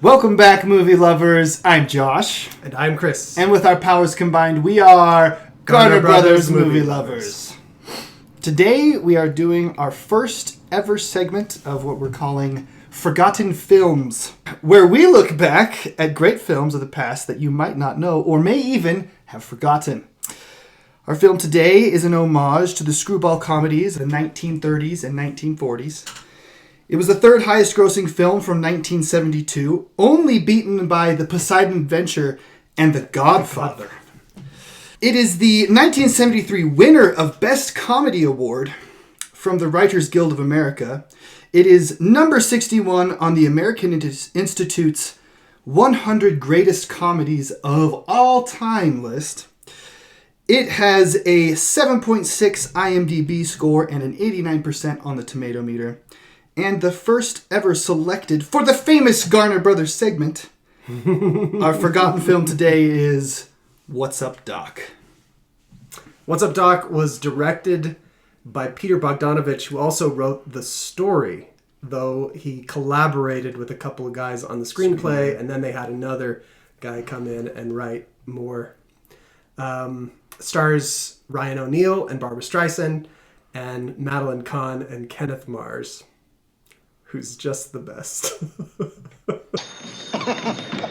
Welcome back, movie lovers. I'm Josh. And I'm Chris. And with our powers combined, we are Garner Brothers Movie Lovers. Today, we are doing our first ever segment of what we're calling Forgotten Films, where we look back at great films of the past that you might not know or may even have forgotten. Our film today is an homage to the screwball comedies of the 1930s and 1940s. It was the third highest grossing film from 1972, only beaten by The Poseidon Adventure and The Godfather. It is the 1973 winner of Best Comedy Award from the Writers Guild of America. It is number 61 on the American Institute's 100 Greatest Comedies of All Time list. It has a 7.6 IMDb score and an 89% on the tomato meter. And the first ever selected for the famous Garner Brothers segment. Our forgotten film today is What's Up, Doc? What's Up, Doc was directed by Peter Bogdanovich, who also wrote the story, though he collaborated with a couple of guys on the screenplay, and then they had another guy come in and write more. Stars Ryan O'Neal and Barbra Streisand, and Madeline Kahn and Kenneth Mars, who's just the best.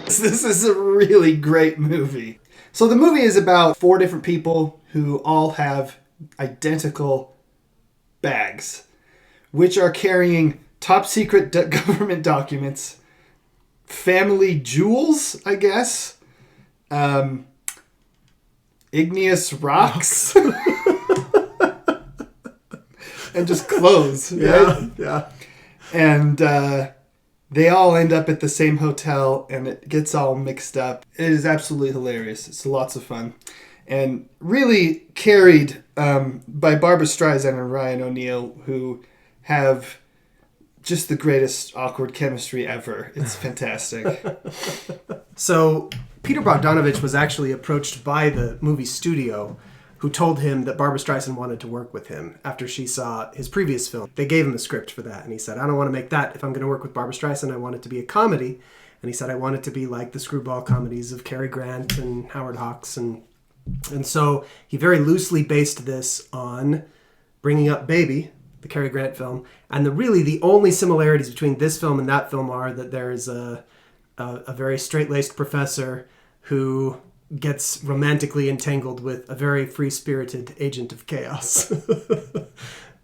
This is a really great movie. So the movie is about 4 different people who all have identical bags, which are carrying top secret government documents, family jewels, I guess, igneous rocks, and just clothes. Right? Yeah. And they all end up at the same hotel, and it gets all mixed up. It is absolutely hilarious. It's lots of fun. And really carried by Barbra Streisand and Ryan O'Neal, who have just the greatest awkward chemistry ever. It's fantastic. So Peter Bogdanovich was actually approached by the movie studio, who told him that Barbra Streisand wanted to work with him after she saw his previous film. They gave him the script for that, and he said, I don't want to make that. If I'm going to work with Barbra Streisand, I want it to be a comedy. And he said, I want it to be like the screwball comedies of Cary Grant and Howard Hawks. And so he very loosely based this on Bringing Up Baby, the Cary Grant film. And the only similarities between this film and that film are that there is a very straight-laced professor who gets romantically entangled with a very free-spirited agent of chaos.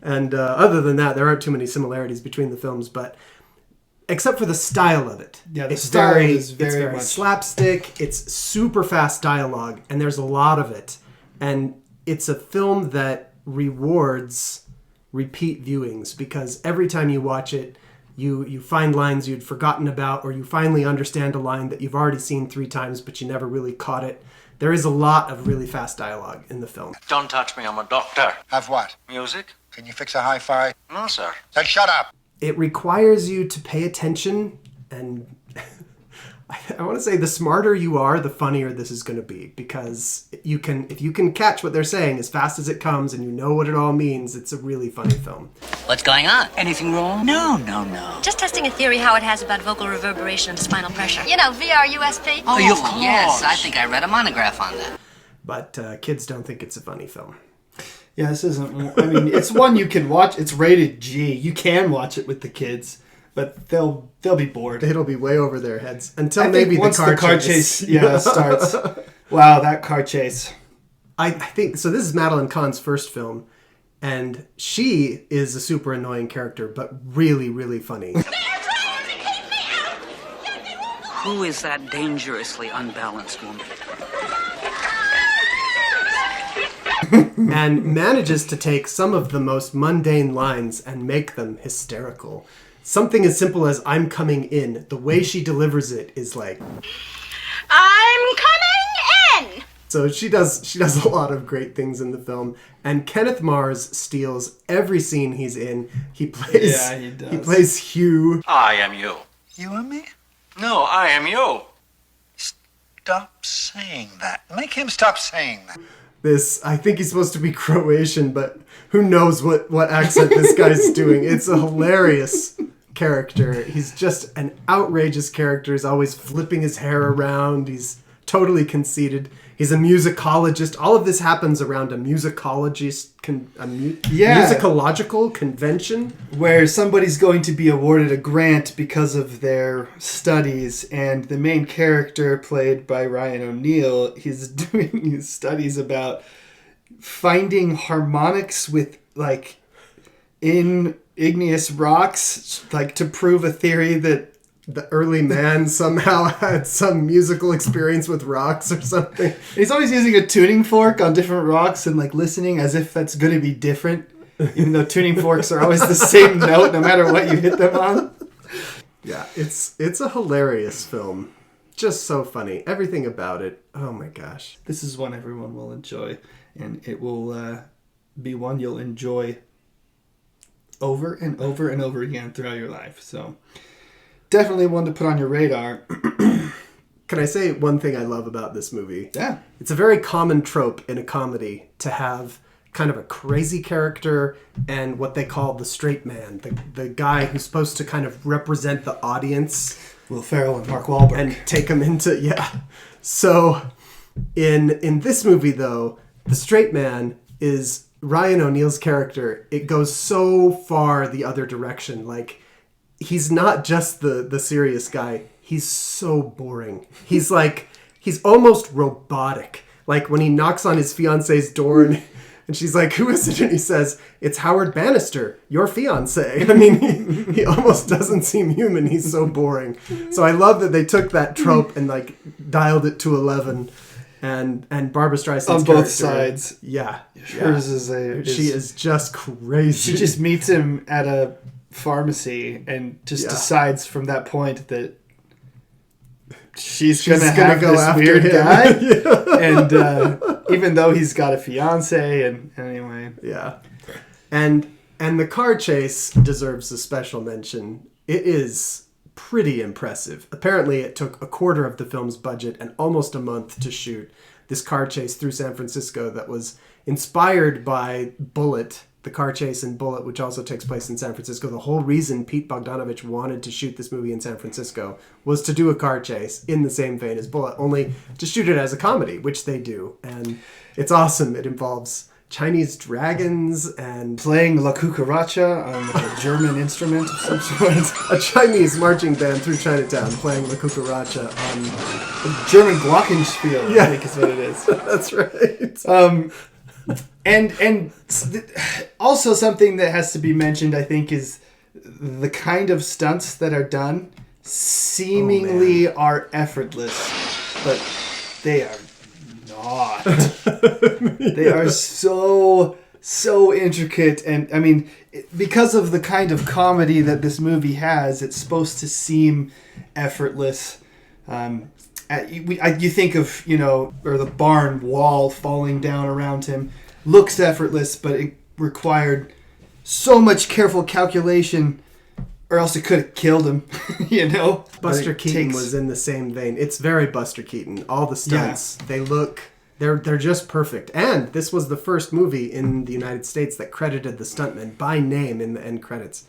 And other than that, there aren't too many similarities between the films, but except for the style of it. Yeah, it's very much slapstick, it's super fast dialogue, and there's a lot of it. And it's a film that rewards repeat viewings, because every time you watch it, you find lines you'd forgotten about, or you finally understand a line that you've already seen 3 times, but you never really caught it. There is a lot of really fast dialogue in the film. Don't touch me, I'm a doctor. Have what? Music? Can you fix a hi-fi? No, sir. Then shut up! It requires you to pay attention, and I want to say the smarter you are, the funnier this is going to be, because if you can catch what they're saying as fast as it comes and you know what it all means, it's a really funny film. What's going on? Anything wrong? No. Just testing a theory Howard has about vocal reverberation into spinal pressure. You know, VRUSP. Oh, of course. yes. I think I read a monograph on that. But kids don't think it's a funny film. Yeah, this isn't... I mean, it's one you can watch. It's rated G. You can watch it with the kids, but they'll be bored. It'll be way over their heads until maybe once the car chase starts. Wow, that car chase. I think so. This is Madeline Kahn's first film, and she is a super annoying character, but really, really funny. Who is that dangerously unbalanced woman? And manages to take some of the most mundane lines and make them hysterical. Something as simple as "I'm coming in," the way she delivers it is like, I'm coming in! So she does a lot of great things in the film, and Kenneth Mars steals every scene he's in. He plays Hugh. I am you. You and me? No, I am you. Stop saying that. Make him stop saying that. I think he's supposed to be Croatian, but who knows what accent this guy's doing. It's a hilarious character. He's just an outrageous character. He's always flipping his hair around. He's totally conceited. He's a musicologist. All of this happens around a musicological convention. Where somebody's going to be awarded a grant because of their studies, and the main character, played by Ryan O'Neal, he's doing his studies about finding harmonics with, like, in igneous rocks, like, to prove a theory that the early man somehow had some musical experience with rocks or something. He's always using a tuning fork on different rocks and, like, listening as if that's going to be different, even though tuning forks are always the same note no matter what you hit them on. Yeah, it's a hilarious film. Just so funny. Everything about it. Oh my gosh. This is one everyone will enjoy, and it will be one you'll enjoy over and over and over again throughout your life. So definitely one to put on your radar. Can I say one thing I love about this movie? Yeah. It's a very common trope in a comedy to have kind of a crazy character and what they call the straight man, the guy who's supposed to kind of represent the audience. Will Ferrell and Mark Wahlberg. And take them into, yeah. So in this movie, though, the straight man is Ryan O'Neal's character. It goes so far the other direction. Like, he's not just the serious guy. He's so boring. He's almost robotic. Like, when he knocks on his fiance's door and she's like, who is it? And he says, it's Howard Bannister, your fiance. I mean, he almost doesn't seem human. He's so boring. So I love that they took that trope and, like, dialed it to 11. And Barbra Streisand's on both sides. Yeah. Hers she is just crazy. She just meets him at a pharmacy and just decides from that point that she's gonna have go this after weird him. guy. Yeah. And even though he's got a fiance, and anyway. Yeah. And the car chase deserves a special mention. It is pretty impressive. Apparently it took a quarter of the film's budget and almost a month to shoot this car chase through San Francisco that was inspired by Bullet, the car chase in Bullet, which also takes place in San Francisco. The whole reason Pete Bogdanovich wanted to shoot this movie in San Francisco was to do a car chase in the same vein as Bullet, only to shoot it as a comedy, which they do. And it's awesome. It involves Chinese dragons and playing La Cucaracha on a German instrument of some sort. A Chinese marching band through Chinatown playing La Cucaracha on German Glockenspiel, yeah. I think is what it is. That's right. And also something that has to be mentioned, I think, is the kind of stunts that are done seemingly are effortless, but they are not. They are so intricate, and I mean, because of the kind of comedy that this movie has, it's supposed to seem effortless. You think of, or the barn wall falling down around him. Looks effortless, but it required so much careful calculation, or else it could have killed him, Buster Keaton was in the same vein. It's very Buster Keaton. All the stunts, they're just perfect. And this was the first movie in the United States that credited the stuntmen by name in the end credits.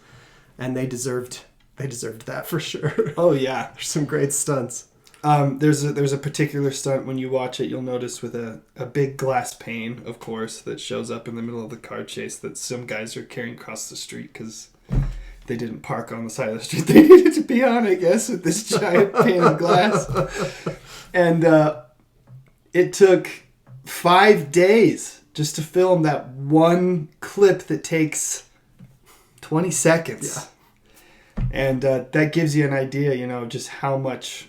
And they deserved that for sure. Oh, yeah. There's some great stunts. There's a particular stunt when you watch it, you'll notice with a big glass pane, of course, that shows up in the middle of the car chase that some guys are carrying across the street because they didn't park on the side of the street they needed to be on, I guess, with this giant pane of glass. And it took 5 days just to film that one clip that takes 20 seconds. Yeah. And that gives you an idea, just how much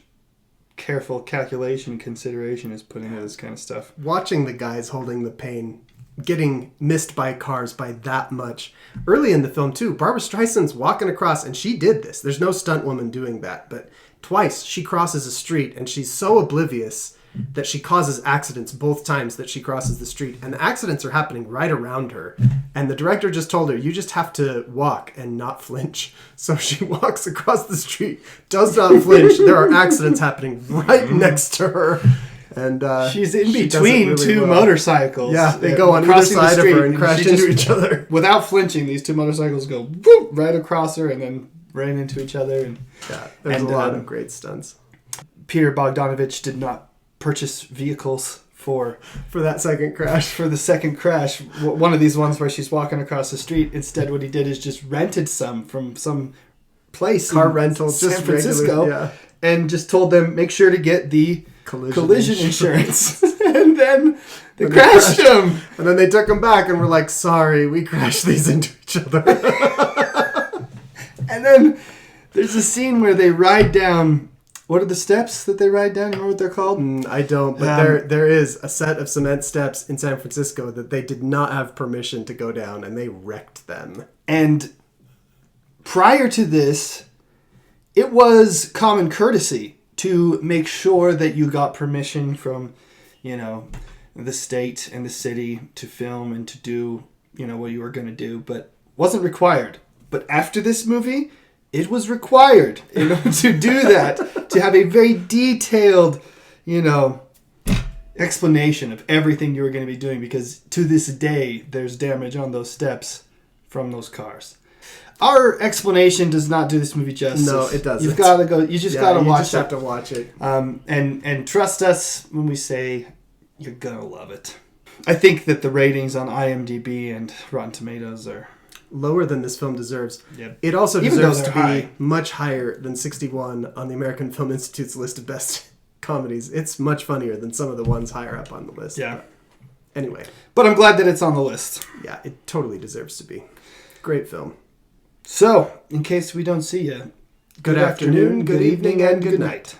careful calculation consideration is put into this kind of stuff. Watching the guys holding the pane getting missed by cars by that much. Early in the film too, Barbra Streisand's walking across, and she did this. There's no stunt woman doing that, but twice she crosses a street and she's so oblivious that she causes accidents both times that she crosses the street, and the accidents are happening right around her, and the director just told her, you just have to walk and not flinch. So she walks across the street, does not flinch. There are accidents happening right next to her, and she's in between two motorcycles. Yeah, they go on either side of her and crash into each other without flinching. These two motorcycles go whoop, right across her, and then ran into each other. And Yeah, there's a lot of great stunts. Peter Bogdanovich did not purchase vehicles for that second crash. For the second crash. One of these ones where she's walking across the street. Instead, what he did is just rented some from some place. Car rental. San Francisco. Yeah. And just told them, make sure to get the collision insurance. And then they crashed him. And then they took him back and were like, sorry, we crashed these into each other. And then there's a scene where they ride down. What are the steps that they ride down? You know what they're called? I don't, but there is a set of cement steps in San Francisco that they did not have permission to go down, and they wrecked them. And prior to this, it was common courtesy to make sure that you got permission from, the state and the city to film and to do, what you were going to do, but wasn't required. But after this movie, it was required in order to do that, to have a very detailed, explanation of everything you were going to be doing, because to this day, there's damage on those steps from those cars. Our explanation does not do this movie justice. No, it doesn't. You've got to go. You just got to watch it. You just have to watch it. And trust us when we say you're gonna love it. I think that the ratings on IMDb and Rotten Tomatoes are lower than this film deserves. Yep. It also Even deserves though to they're be high. much higher than 61 on the American Film Institute's list of best comedies. It's much funnier than some of the ones higher up on the list. Yeah. Anyway. But I'm glad that it's on the list. Yeah, it totally deserves to be. Great film. So, in case we don't see you, Good afternoon, good evening, and good night.